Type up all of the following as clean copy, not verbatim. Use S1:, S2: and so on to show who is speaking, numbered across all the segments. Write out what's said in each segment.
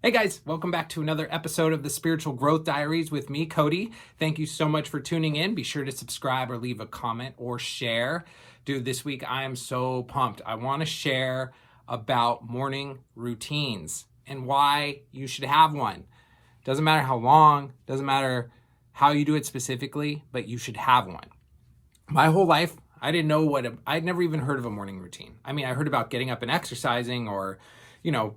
S1: Hey guys, welcome back to another episode of the Spiritual Growth Diaries with me, Cody. Thank you so much for tuning in. Be sure to subscribe or leave a comment or share. Dude, this week I am so pumped. I want to share about morning routines and why you should have one. Doesn't matter how long, doesn't matter how you do it specifically, but you should have one. My whole life, I didn't know I'd never even heard of a morning routine. I mean, I heard about getting up and exercising or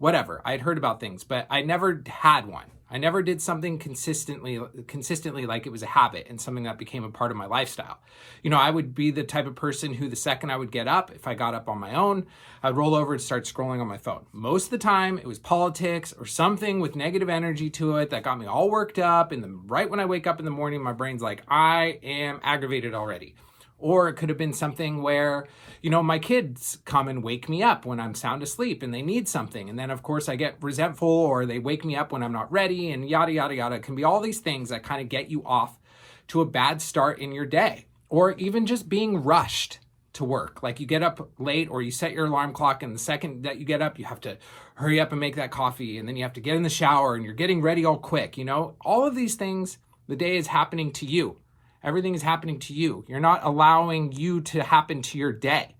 S1: whatever. I'd heard about things, but I never had one. I never did something consistently like it was a habit and something that became a part of my lifestyle. I would be the type of person who the second I would get up, if I got up on my own, I'd roll over and start scrolling on my phone. Most of the time, it was politics or something with negative energy to it that got me all worked up. And right when I wake up in the morning, my brain's like, I am aggravated already. Or it could have been something where, my kids come and wake me up when I'm sound asleep and they need something. And then, of course, I get resentful or they wake me up when I'm not ready and yada, yada, yada. It can be all these things that kind of get you off to a bad start in your day. Or even just being rushed to work. Like you get up late or you set your alarm clock and the second that you get up, you have to hurry up and make that coffee. And then you have to get in the shower and you're getting ready all quick. All of these things, the day is happening to you. Everything is happening to you. You're not allowing you to happen to your day.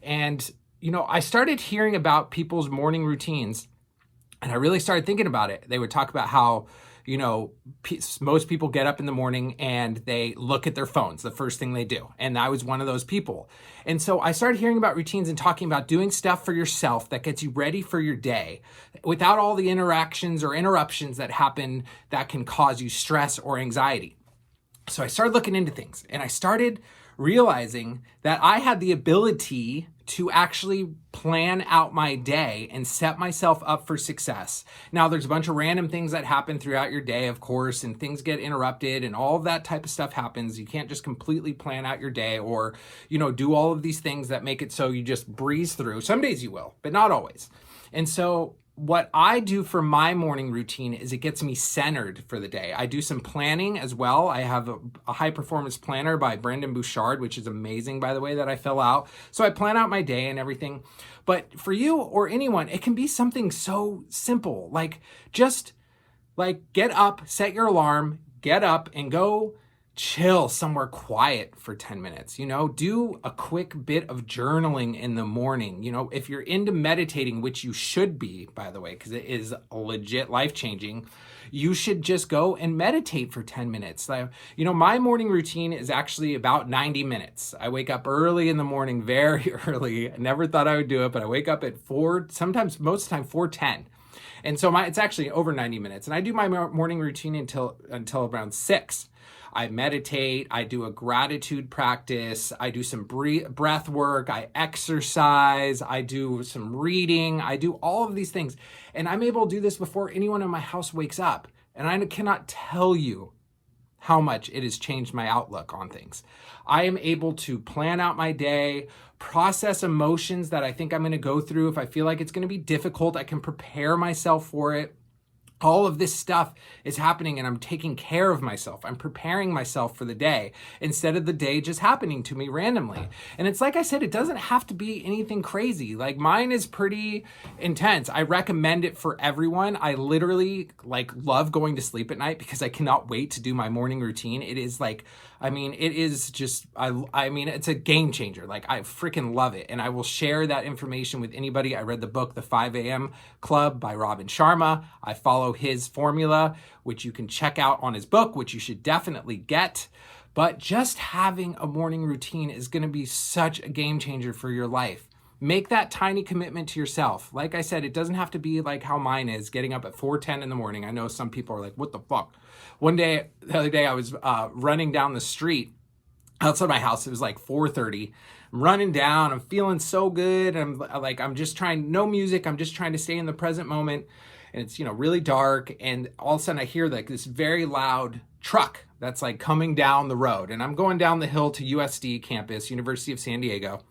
S1: And, I started hearing about people's morning routines and I really started thinking about it. They would talk about how, most people get up in the morning and they look at their phones, the first thing they do. And I was one of those people. And so I started hearing about routines and talking about doing stuff for yourself that gets you ready for your day without all the interactions or interruptions that happen that can cause you stress or anxiety. So I started looking into things and I started realizing that I had the ability to actually plan out my day and set myself up for success. Now, there's a bunch of random things that happen throughout your day, of course, and things get interrupted and all of that type of stuff happens. You can't just completely plan out your day or, do all of these things that make it so you just breeze through. Some days you will, but not always. And so what I do for my morning routine is it gets me centered for the day. I do some planning as well. I have a high performance planner by Brendon Bouchard, which is amazing, by the way, that I fill out. So I plan out my day and everything. But for you or anyone, it can be something so simple, like just get up, set your alarm, get up and go chill somewhere quiet for 10 minutes, do a quick bit of journaling in the morning. If you're into meditating, which you should be, by the way, because it is legit life-changing, you should just go and meditate for 10 minutes. My morning routine is actually about 90 minutes. I wake up early in the morning, very early. I never thought I would do it, but I wake up at 4, sometimes most of the time 4:10. And so it's actually over 90 minutes. And I do my morning routine until around 6. I meditate, I do a gratitude practice, I do some breath work, I exercise, I do some reading, I do all of these things. And I'm able to do this before anyone in my house wakes up. And I cannot tell you how much it has changed my outlook on things. I am able to plan out my day, process emotions that I think I'm going to go through. If I feel like it's going to be difficult, I can prepare myself for it. All of this stuff is happening and I'm taking care of myself. I'm preparing myself for the day instead of the day just happening to me randomly. And it's like I said, it doesn't have to be anything crazy. Like mine is pretty intense. I recommend it for everyone. I literally love going to sleep at night because I cannot wait to do my morning routine. It is it's a game changer. I freaking love it. And I will share that information with anybody. I read the book, The 5 a.m. Club by Robin Sharma. I follow his formula, which you can check out on his book, which you should definitely get. But just having a morning routine is going to be such a game changer for your life. Make that tiny commitment to yourself. Like I said, it doesn't have to be like how mine is, getting up at 4:10 in the morning. I know some people are like, what the fuck? The other day, I was running down the street outside my house. It was like 4:30. I'm running down. I'm feeling so good. I'm just trying, no music. I'm just trying to stay in the present moment. And it's, really dark. And all of a sudden I hear this very loud truck that's coming down the road. And I'm going down the hill to USD campus, University of San Diego.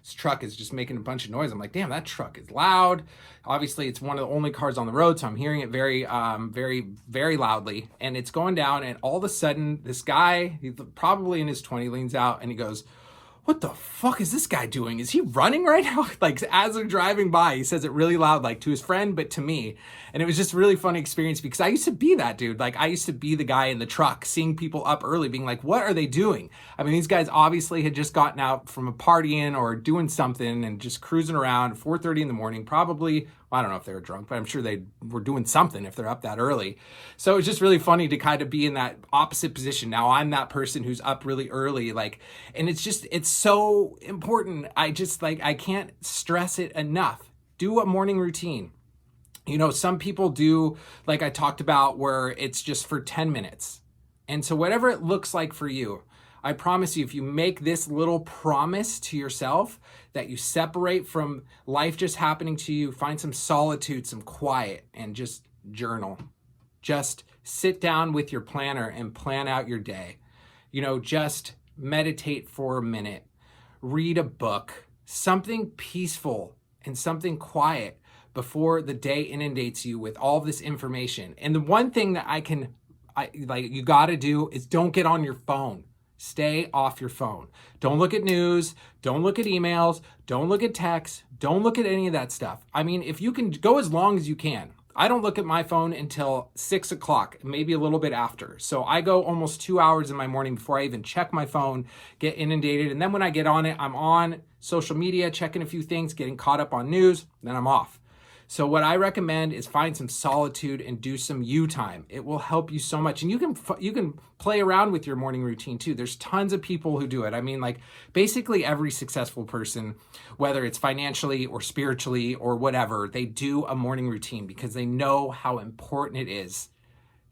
S1: This truck is just making a bunch of noise. I'm like, damn, that truck is loud. Obviously, it's one of the only cars on the road, so I'm hearing it very, very loudly. And it's going down, and all of a sudden, this guy, he's probably in his 20s, leans out, and he goes, what the fuck is this guy doing? Is he running right now? Like, as they're driving by, he says it really loud, like to his friend, but to me. And it was just a really funny experience because I used to be that dude. Like, I used to be the guy in the truck, seeing people up early, being like, what are they doing? I mean, these guys obviously had just gotten out from a partying or doing something and just cruising around 4:30 in the morning, probably. Well, I don't know if they were drunk, but I'm sure they were doing something if they're up that early. So it's just really funny to kind of be in that opposite position. Now I'm that person who's up really early, like, and it's so important. I can't stress it enough. Do a morning routine. You know, some people do, like I talked about, where it's just for 10 minutes. And so whatever it looks like for you, I promise you, if you make this little promise to yourself that you separate from life just happening to you, find some solitude, some quiet, and just journal. Just sit down with your planner and plan out your day. You know, just meditate for a minute, read a book, something peaceful and something quiet before the day inundates you with all this information. And the one thing that you got to do is don't get on your phone. Stay off your phone. Don't look at news. Don't look at emails. Don't look at texts. Don't look at any of that stuff. I mean, if you can go as long as you can. I don't look at my phone until 6 o'clock, maybe a little bit after. So I go almost 2 hours in my morning before I even check my phone, get inundated. And then when I get on it, I'm on social media, checking a few things, getting caught up on news, then I'm off. So what I recommend is find some solitude and do some you time. It will help you so much. And you can play around with your morning routine too. There's tons of people who do it. I mean, like, basically every successful person, whether it's financially or spiritually or whatever, they do a morning routine because they know how important it is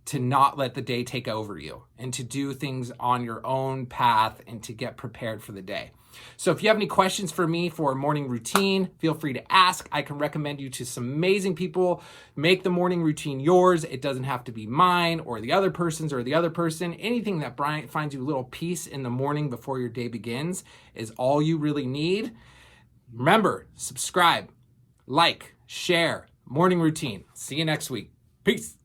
S1: to not let the day take over you and to do things on your own path and to get prepared for the day. So if you have any questions for me for a morning routine, feel free to ask. I can recommend you to some amazing people. Make the morning routine yours. It doesn't have to be mine or the other person's or the other person. Anything that finds you a little peace in the morning before your day begins is all you really need. Remember, subscribe, like, share, morning routine. See you next week. Peace.